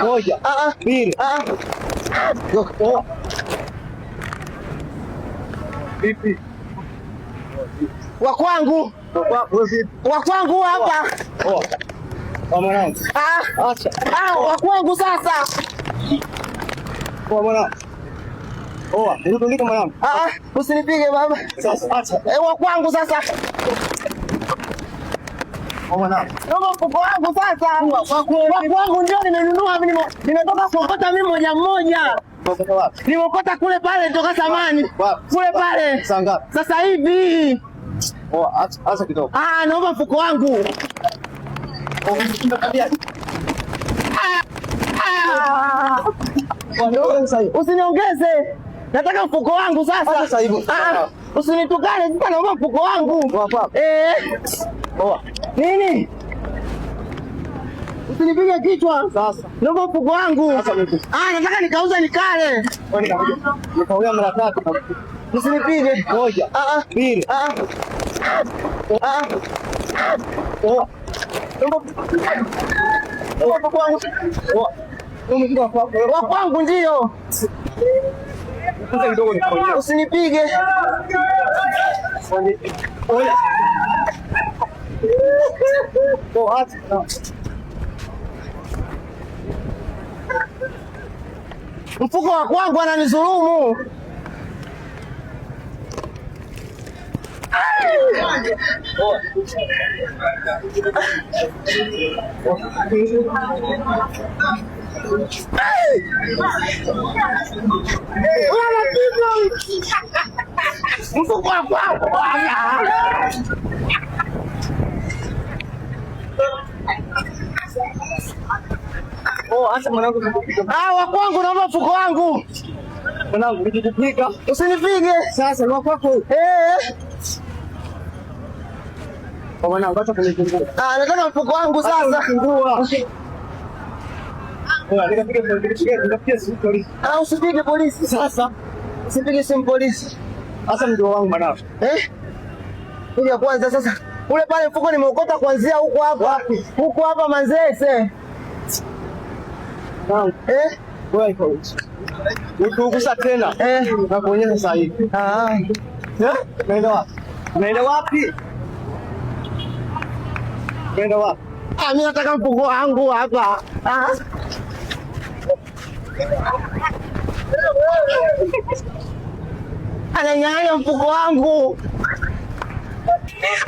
Moja. Mbili. Vipi? Wa kwangu hapa. Kwa mwanangu. Acha. Wa kwangu sasa. Kwa mwanangu. Nirudie mwanangu. Usinipige baba. Sasa acha. Wa kwangu sasa. Kwa mwanangu. Ndio mfuko wangu sasa. Wa kwangu ndio nimenunua mimi. Nimetoka kuokota mimi mmoja. Kutoka wapi? Nimeokota kule pale toka zamani. Kule pale. Saa ngapi? Sasa hivi. Acha kidogo. Naomba mfuko wangu. Usiniongeze. Nataka mfuko wangu sasa. Sasa hivi. Usinitukane, sasa naomba mfuko wangu. Nini? Usinipige kichwa. Sasa. Naomba mfuko wangu. Nataka nikauza nikale. Nikauza mara 3. Usinipige. Moja. Mbili. Wa kwangu ndio. Usinipige. Mfuko wa kwangu ananizulumu. Mfuko wa kwangu. Acha mwanangu. Wa kwangu naomba mfuko wangu. Mwanangu, nijipika. Usinipige. Sasa wa kwako. Kwa mwanangu, acha kunizungua. Nataka mfuko wangu sasa. Usipige polisi sasa. Usipige simu polisi. Sasa ndio wangu mwanangu. Kuja kwanza sasa. Ule pale mfuko nimeokota kuanzia huko hapa. Huko hapa Manzese. Wewe iko uchi. Ukugusa tena. Na kuonyesha sasa hivi. Unaenda wapi? Unaenda wapi? Unaenda wapi? Mimi nataka mfuko wangu hapa. Ananyang'anya mfuko wangu.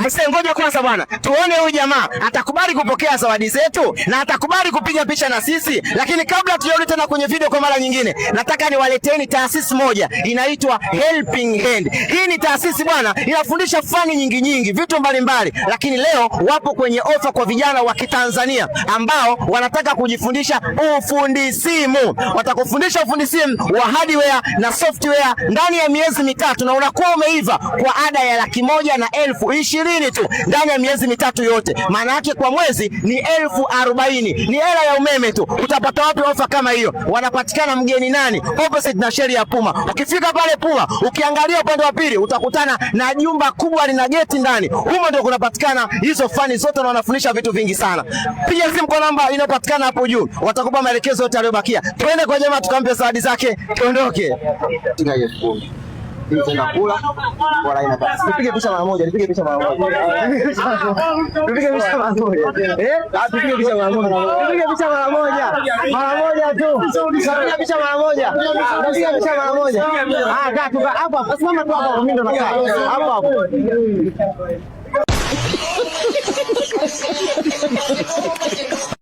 Aise, ngoja kwanza bwana, tuone huyu jamaa atakubali kupokea zawadi zetu na atakubali kupiga picha na sisi. Lakini kabla tujarudi tena kwenye video kwa mara nyingine, nataka niwaleteni taasisi moja inaitwa Helping Hand. Hii ni taasisi bwana, inafundisha fani nyingi, vitu mbalimbali, lakini leo wapo kwenye ofa kwa vijana wa Kitanzania ambao wanataka kujifundisha ufundi simu. Watakufundisha ufundi simu wa hardware na software ndani ya miezi mitatu, na unakuwa umeiva kwa ada ya 120,000 tu ndani ya miezi mitatu yote. Maana yake kwa mwezi ni 40,000. Ni hela ya umeme tu. Utapata wapi ofa kama hiyo? Wanapatikana Mgeni Nani, opposite na sheri ya Puma. Ukifika pale Puma, ukiangalia upande wa pili utakutana na jumba kubwa lina geti ndani. Humo ndio kunapatikana hizo fani zote na wanafundisha vitu vingi sana. Piga simu kwa namba inayopatikana hapo juu. Watakupa maelekezo yote yaliyobakia. Twende kwa jamaa tukampe zawadi zake, tuondoke. Tunakula wala ina basi. Nipige picha mara moja. Nipige picha mara moja. Nipige picha mara moja. Nipige picha mara moja. Nipige picha mara moja. Mara moja tu. Nipige picha mara moja. Nipige picha mara moja. Kaa tu hapo. Simama tu hapo, mimi ndo nakaa. Hapo hapo.